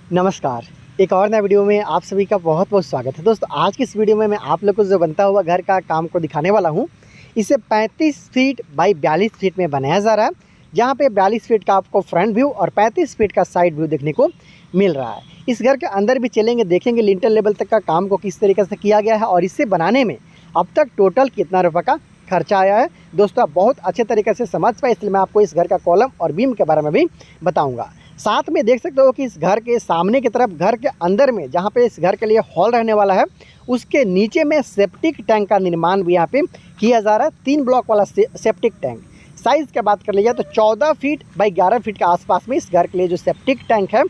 नमस्कार। एक और नए वीडियो में आप सभी का बहुत बहुत स्वागत है। दोस्तों आज की इस वीडियो में मैं आप लोग को जो बनता हुआ घर का काम को दिखाने वाला हूँ। इसे 35 फीट बाई 42 फीट में बनाया जा रहा है, जहाँ पे 42 फीट का आपको फ्रंट व्यू और 35 फीट का साइड व्यू देखने को मिल रहा है। इस घर के अंदर भी चलेंगे, देखेंगे लिंटर लेवल तक का काम को किस तरीके से किया गया है और इसे बनाने में अब तक टोटल कितना रुपये का खर्चा आया है। दोस्तों आप बहुत अच्छे तरीके से समझ पाए, इसलिए मैं आपको इस घर का कॉलम और बीम के बारे में भी बताऊंगा। साथ में देख सकते हो कि इस घर के सामने की तरफ, घर के अंदर में जहाँ पे इस घर के लिए हॉल रहने वाला है, उसके नीचे में सेप्टिक टैंक का निर्माण भी यहाँ पे किया जा रहा है। 3 ब्लॉक वाला सेप्टिक टैंक। साइज़ की बात कर ली जाए तो 14 फीट बाई 11 फीट के आसपास में इस घर के लिए जो सेप्टिक टैंक है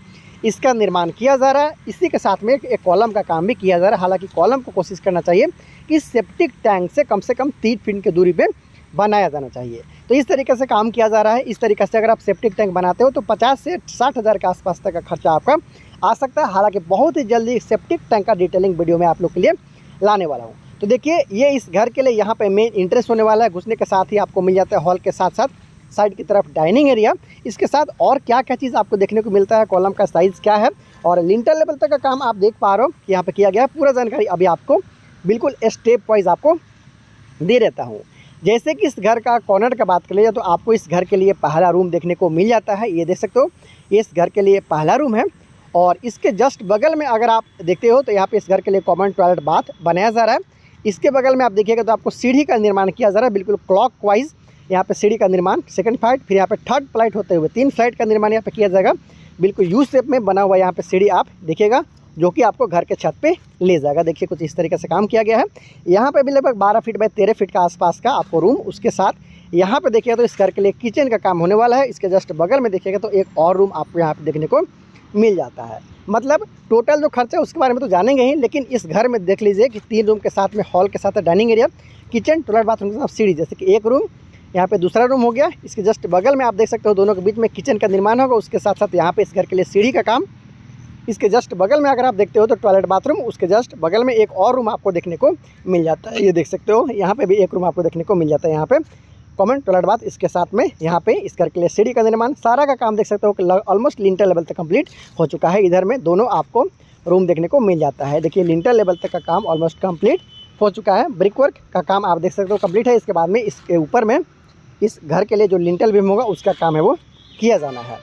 इसका निर्माण किया जा रहा है। इसी के साथ में एक कॉलम का काम भी किया जा रहा है। हालांकि कॉलम को कोशिश करना चाहिए कि सेप्टिक टैंक से कम 3 फीट की दूरी पे बनाया जाना चाहिए। तो इस तरीके से काम किया जा रहा है। इस तरीके से अगर आप सेप्टिक टैंक बनाते हो तो 50 से 60 हज़ार के आसपास तक का खर्चा आपका आ सकता है। हालांकि बहुत ही जल्दी सेप्टिक टैंक का डिटेलिंग वीडियो में आप लोग के लिए लाने वाला हूँ। तो देखिए ये इस घर के लिए यहाँ पे मेन इंटरेस्ट होने वाला है। घुसने के साथ ही आपको मिल जाता है हॉल के साथ साथ साइड की तरफ डाइनिंग एरिया। इसके साथ और क्या क्या चीज़ आपको देखने को मिलता है, कॉलम का साइज़ क्या है और लिंटर लेवल तक का काम आप देख पा रहे हो कि यहाँ पे किया गया है। पूरा जानकारी अभी आपको बिल्कुल स्टेप वाइज आपको दे देता हूँ। जैसे कि इस घर का कॉर्नर का बात कर लिया तो आपको इस घर के लिए पहला रूम देखने को मिल जाता है। ये देख सकते हो, ये इस घर के लिए पहला रूम है। और इसके जस्ट बगल में अगर आप देखते हो तो यहाँ पे इस घर के लिए कॉमन टॉयलेट बाथ बनाया जा रहा है। इसके बगल में आप देखिएगा तो आपको सीढ़ी का निर्माण किया जा रहा है, बिल्कुल क्लॉक वाइज यहाँ पे सीढ़ी का निर्माण, सेकंड फ्लाइट, फिर यहाँ पे थर्ड फ्लाइट होते हुए 3 फ्लाइट का निर्माण यहाँ पे किया जाएगा। बिल्कुल यू शेप में बना हुआ यहाँ पे सीढ़ी आप देखिएगा, जो कि आपको घर के छत पे ले जाएगा। देखिए कुछ इस तरीके से काम किया गया है। यहाँ पे भी लगभग 12 फीट बाई 13 फीट का आसपास का आपको रूम, उसके साथ यहाँ पे देखिएगा तो इस घर के लिए किचन का काम होने वाला है। इसके जस्ट बगल में देखिएगा तो एक और रूम आपको यहाँ पे देखने को मिल जाता है। मतलब टोटल जो खर्चा है उसके बारे में तो जानेंगे ही, लेकिन इस घर में देख लीजिए कि 3 रूम के साथ में हॉल के साथ dining area, kitchen, toilet, bathroom के साथ सीढ़ी, जैसे कि एक रूम यहाँ पे दूसरा रूम हो गया। इसके जस्ट बगल में आप देख सकते हो दोनों के बीच में किचन का निर्माण होगा। उसके साथ साथ यहाँ पे इस घर के लिए सीढ़ी का काम। इसके जस्ट बगल में अगर आप देखते हो तो टॉयलेट, बाथरूम, उसके जस्ट बगल में एक और रूम आपको देखने को मिल जाता है। ये देख सकते हो यहाँ पे भी एक रूम आपको देखने को मिल जाता है। यहाँ पे कॉमन टॉयलेट बाथ, इसके साथ में यहाँ पे इस घर के लिए सीढ़ी का निर्माण, सारा का काम देख सकते हो कि ऑलमोस्ट लिंटर लेवल तक कंप्लीट हो चुका है। इधर में दोनों आपको रूम देखने को मिल जाता है। देखिए लिंटर लेवल तक का काम ऑलमोस्ट कंप्लीट हो चुका है। ब्रिक वर्क का काम आप देख सकते हो कंप्लीट है। इसके बाद में इसके ऊपर में इस घर के लिए जो लिंटल बीम होगा उसका काम है वो किया जाना है।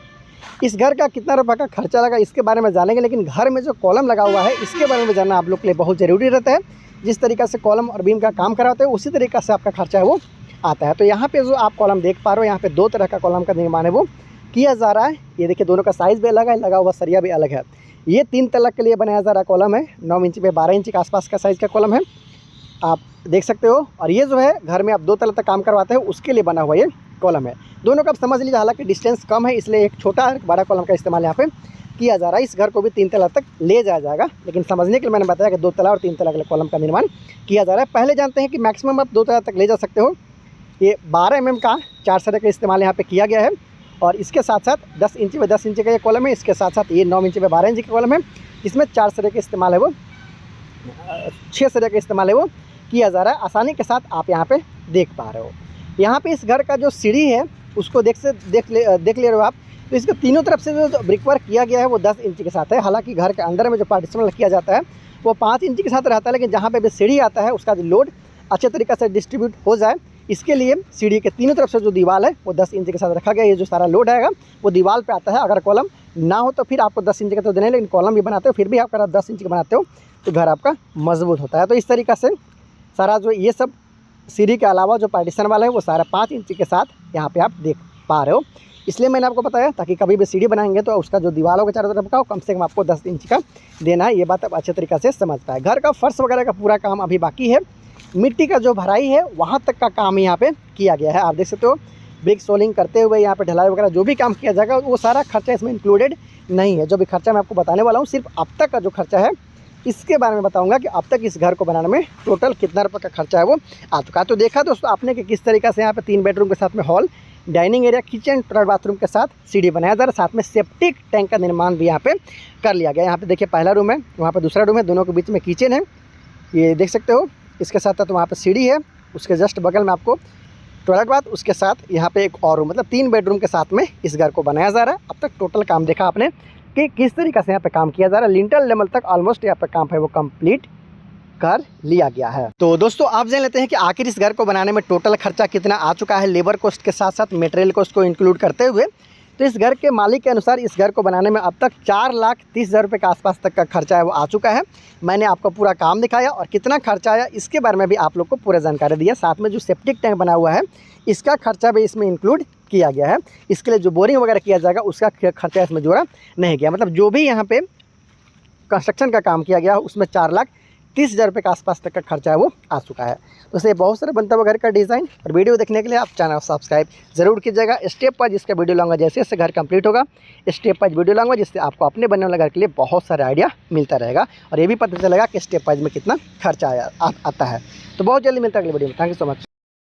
इस घर का कितना रुपये का खर्चा लगा इसके बारे में जानेंगे, लेकिन घर में जो कॉलम लगा हुआ है इसके बारे में जानना आप लोग के लिए बहुत ज़रूरी रहता है। जिस तरीक़े से कॉलम और बीम का काम कराते हैं उसी तरीक़े से आपका खर्चा है वो आता है। तो यहाँ पे जो आप कॉलम देख पा रहे हो, यहाँ पे 2 तरह का कॉलम का निर्माण है वो किया जा रहा है। ये देखिए दोनों का साइज़ भी अलग है, लगा हुआ सरिया भी अलग है। ये 3 तल्ला के लिए बनाया जा रहा कॉलम है। 9 इंच पे 12 इंच के आसपास का साइज़ का कॉलम है, आप देख सकते हो। और ये जो है घर में आप 2 तल्ला तक काम करवाते हो उसके लिए बना हुआ ये कॉलम है। दोनों का आप समझ लीजिए, हालांकि डिस्टेंस कम है इसलिए एक छोटा और बड़ा कॉलम का इस्तेमाल यहाँ पे किया जा रहा है। इस घर को भी 3 तल्ला तक ले जाया जाएगा, लेकिन समझने के लिए मैंने बताया कि 2 तल्ला और 3 तल्ला के कॉलम का निर्माण किया जा रहा है। पहले जानते हैं कि मैक्सिमम आप 2 तल्ला तक ले जा सकते हो। ये 12 mm का 4 सरे का इस्तेमाल यहाँ पे किया गया है। और इसके साथ साथ 10 इंच में 10 इंच का ये कॉलम है। इसके साथ साथ ये 9 इंच में 12 इंच का कॉलम है, जिसमें 4 सरे का इस्तेमाल है वो 6 सरे का इस्तेमाल है वो किया जा रहा है। आसानी के साथ आप यहाँ पे देख पा रहे हो। यहाँ पे इस घर का जो सीढ़ी है उसको देख ले रहे हो आप। तो इसके तीनों तरफ से जो ब्रिक वर्क किया गया है वो 10 इंच के साथ है। हालांकि घर के अंदर में जो पार्टीशन किया जाता है वो 5 इंच के साथ रहता है, लेकिन जहाँ पे भी सीढ़ी आता है उसका जो लोड अच्छे तरीके से डिस्ट्रीब्यूट हो जाए इसके लिए सीढ़ी के तीनों तरफ से जो दीवार है वो 10 इंच के साथ रखा गया। ये जो सारा लोड आएगा वो दीवार पे आता है। अगर कॉलम ना हो तो फिर आपको 10 इंच का तो देना है, लेकिन कॉलम भी बनाते हो फिर भी आप अगर 10 इंच का बनाते हो तो घर आपका मजबूत होता है। तो इस तरीक़े से सारा जो ये सब सीढ़ी के अलावा जो पार्टीशन वाला है वो सारा 5 इंच के साथ यहाँ पे आप देख पा रहे हो। इसलिए मैंने आपको बताया ताकि कभी भी सीढ़ी बनाएंगे तो उसका जो दीवारों के चारों तरफ का कम से कम आपको 10 इंच का देना है। ये बात आप अच्छे तरीके से समझ पाए। घर का फर्श वगैरह का पूरा काम अभी बाकी है। मिट्टी का जो भराई है वहाँ तक का काम यहाँ पे किया गया है। आप देख सकते हो ब्रिक सोलिंग करते हुए यहाँ पे ढलाई वगैरह जो भी काम किया जाएगा वो सारा खर्चा इसमें इंक्लूडेड नहीं है। जो भी खर्चा मैं आपको बताने वाला हूँ सिर्फ अब तक का जो खर्चा है इसके बारे में बताऊंगा कि अब तक इस घर को बनाने में टोटल कितना रुपये का खर्चा है वो आ चुका है। तो देखा दोस्तों आपने कि किस तरीके से यहाँ पे 3 बेडरूम के साथ में hall, dining area, kitchen, toilet, bathroom के साथ सीढ़ी बनाया जा रहा है। साथ में सेप्टिक टैंक का निर्माण भी यहाँ पे कर लिया गया। यहाँ पे देखिए पहला रूम है, वहाँ पे दूसरा रूम है, दोनों के बीच में किचन है, ये देख सकते हो। इसके साथ साथ वहाँ पे सीढ़ी है, उसके जस्ट बगल में आपको टॉयलेट बाथ, उसके साथ यहाँ पे एक और रूम, मतलब 3 बेडरूम के साथ में इस घर को बनाया जा रहा है। अब तक टोटल काम देखा आपने कि किस तरीके से यहाँ पे काम किया जा रहा है। लिंटल लेवल तक ऑलमोस्ट यहाँ पे काम है वो कंप्लीट कर लिया गया है। तो दोस्तों आप जान लेते हैं कि आखिर इस घर को बनाने में टोटल खर्चा कितना आ चुका है, लेबर कॉस्ट के साथ साथ मटेरियल कॉस्ट को इंक्लूड करते हुए। तो इस घर के मालिक के अनुसार इस घर को बनाने में अब तक 4,30,000 रुपये के आसपास तक का खर्चा है वो आ चुका है। मैंने आपको पूरा काम दिखाया और कितना खर्चा आया इसके बारे में भी आप लोग को पूरा जानकारी दिया। साथ में जो सेप्टिक टैंक बना हुआ है इसका खर्चा भी इसमें इंक्लूड किया गया है। इसके लिए जो बोरिंग वगैरह किया जाएगा उसका खर्चा इसमें जोड़ा नहीं गया। मतलब जो भी यहाँ पे कंस्ट्रक्शन का काम किया गया उसमें 4,30,000 रुपये के आसपास तक का खर्चा है वो आ चुका है। तो इससे बहुत सारे बनता हुआ घर का डिज़ाइन और वीडियो देखने के लिए आप चैनल सब्सक्राइब जरूर कीजिएगा। स्टेप वाइज इसका वीडियो लाऊंगा, जैसे जैसे घर कंप्लीट होगा स्टेप वाइज वीडियो लाऊंगा, जिससे आपको अपने बनने वाले घर के लिए बहुत सारे आइडिया मिलता रहेगा और ये भी पता चलेगा कि स्टेप वाइज में कितना खर्चा आता है। तो बहुत जल्दी मिलता है अगले वीडियो में। Thank you so much.